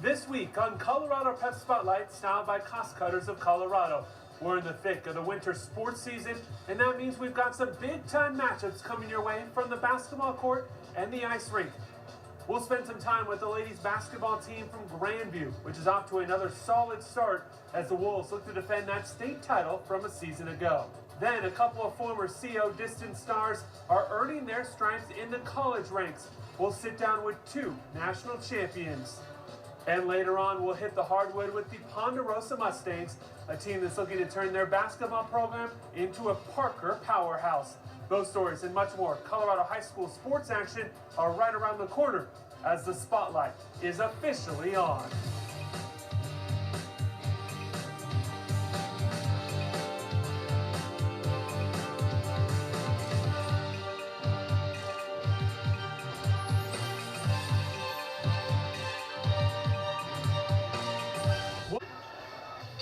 This week on Colorado Prep Spotlight, styled by Cost Cutters of Colorado. We're in the thick of the winter sports season, and that means we've got some big-time matchups coming your way from the basketball court and the ice rink. We'll spend some time with the ladies basketball team from Grandview, which is off to another solid start as the Wolves look to defend that state title from a season ago. Then a couple of former CO distance stars are earning their stripes in the college ranks. We'll sit down with two national champions. And later on, we'll hit the hardwood with the Ponderosa Mustangs, a team that's looking to turn their basketball program into a Parker powerhouse. Those stories and much more Colorado high school sports action are right around the corner as the spotlight is officially on.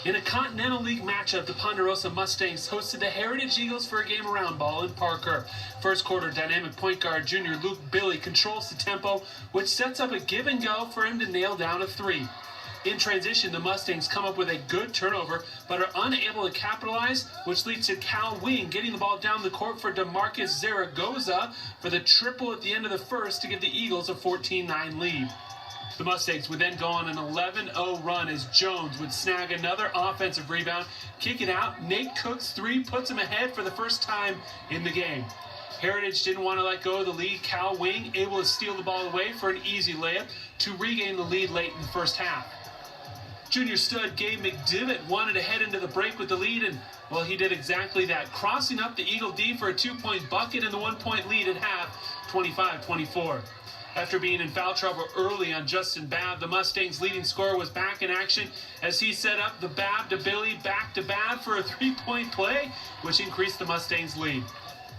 In a Continental League matchup, the Ponderosa Mustangs hosted the Heritage Eagles for a game around ball in Parker. First quarter, dynamic point guard junior Luke Billy controls the tempo, which sets up a give and go for him to nail down a three. In transition, the Mustangs come up with a good turnover, but are unable to capitalize, which leads to Cal Wing getting the ball down the court for DeMarcus Zaragoza for the triple at the end of the first to give the Eagles a 14-9 lead. The Mustangs would then go on an 11-0 run as Jones would snag another offensive rebound, kick it out. Nate Cook's three puts him ahead for the first time in the game. Heritage didn't want to let go of the lead. Cal Wing able to steal the ball away for an easy layup to regain the lead late in the first half. Junior stud Gabe McDivitt wanted to head into the break with the lead, and, well, he did exactly that, crossing up the Eagle D for a two-point bucket and the one-point lead at half, 25-24. After being in foul trouble early on Justin Babb, the Mustangs' leading scorer was back in action as he set up the Babb to Billy, back to Babb for a three-point play, which increased the Mustangs' lead.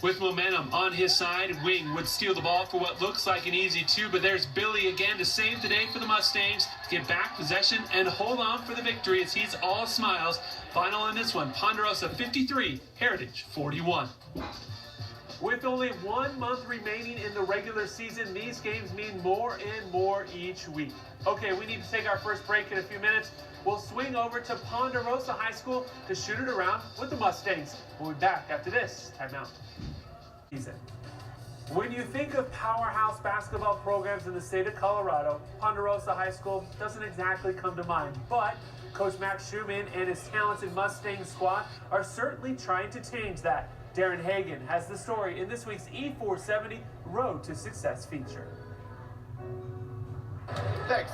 With momentum on his side, Wing would steal the ball for what looks like an easy two, but there's Billy again to save the day for the Mustangs, get back possession, and hold on for the victory as he's all smiles. Final in this one, Ponderosa 53, Heritage 41. With only 1 month remaining in the regular season, these games mean more and more each week. Okay, we need to take our first break in a few minutes. We'll swing over to Ponderosa High School to shoot it around with the Mustangs. We'll be back after this timeout. When you think of powerhouse basketball programs in the state of Colorado, Ponderosa High School doesn't exactly come to mind, but Coach Max Schumann and his talented Mustang squad are certainly trying to change that. Darren Hagan has the story in this week's E470 Road to Success feature. Thanks.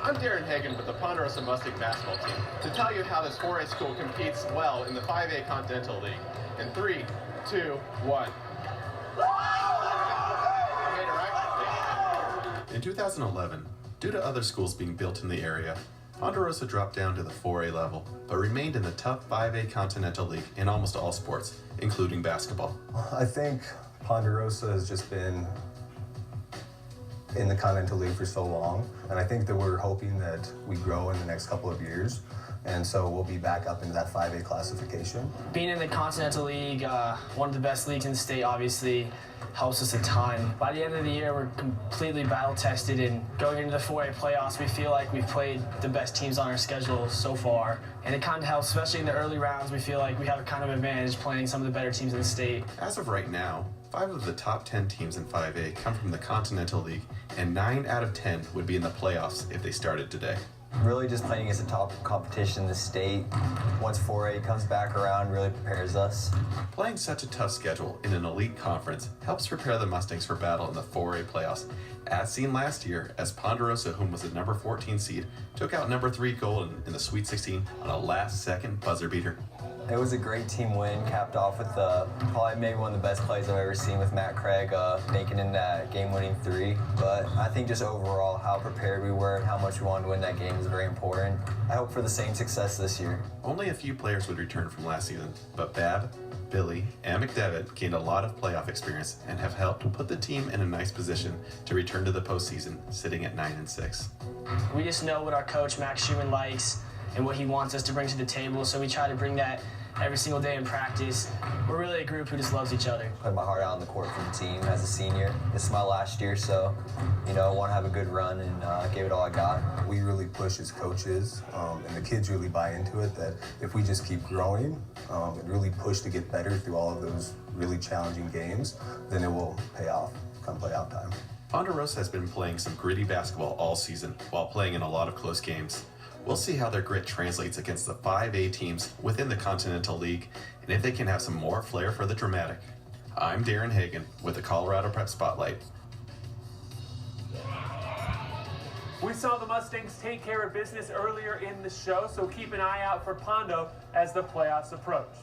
I'm Darren Hagan with the Ponderosa Mustang basketball team to tell you how this 4A school competes well in the 5A Continental League. In 3, 2, 1. In 2011, due to other schools being built in the area, Ponderosa dropped down to the 4A level, but remained in the tough 5A Continental League in almost all sports, including basketball. I think Ponderosa has just been in the Continental League for so long, and I think that we're hoping that we grow in the next couple of years, and so we'll be back up into that 5A classification. Being in the Continental League, one of the best leagues in the state, obviously helps us a ton. By the end of the year, we're completely battle-tested, and going into the 4A playoffs, we feel like we've played the best teams on our schedule so far. And it kind of helps, especially in the early rounds, we feel like we have a kind of advantage playing some of the better teams in the state. As of right now, 5 of the top 10 teams in 5A come from the Continental League, and 9 out of 10 would be in the playoffs if they started today. Really just playing against the top competition in the state, once 4A comes back around, really prepares us. Playing such a tough schedule in an elite conference helps prepare the Mustangs for battle in the 4A playoffs, as seen last year as Ponderosa, whom was the number 14 seed, took out number 3 Golden in the Sweet 16 on a last-second buzzer beater. It was a great team win, capped off with probably maybe one of the best plays I've ever seen with Matt Craig making in that game-winning 3. But I think just overall how prepared we were and how much we wanted to win that game is very important. I hope for the same success this year. Only a few players would return from last season, but Babb, Billy, and McDevitt gained a lot of playoff experience and have helped put the team in a nice position to return to the postseason, sitting at 9-6. We just know what our coach Max Schumann likes and what he wants us to bring to the table, so we try to bring that every single day in practice. We're really a group who just loves each other. Put my heart out on the court for the team as a senior. This is my last year, so, I want to have a good run and gave it all I got. We really push as coaches, and the kids really buy into it, that if we just keep growing and really push to get better through all of those really challenging games, then it will pay off come playoff time. Ponderosa has been playing some gritty basketball all season while playing in a lot of close games. We'll see how their grit translates against the 5A teams within the Continental League and if they can have some more flair for the dramatic. I'm Darren Hagan with the Colorado Prep Spotlight. We saw the Mustangs take care of business earlier in the show, so keep an eye out for Pondo as the playoffs approach.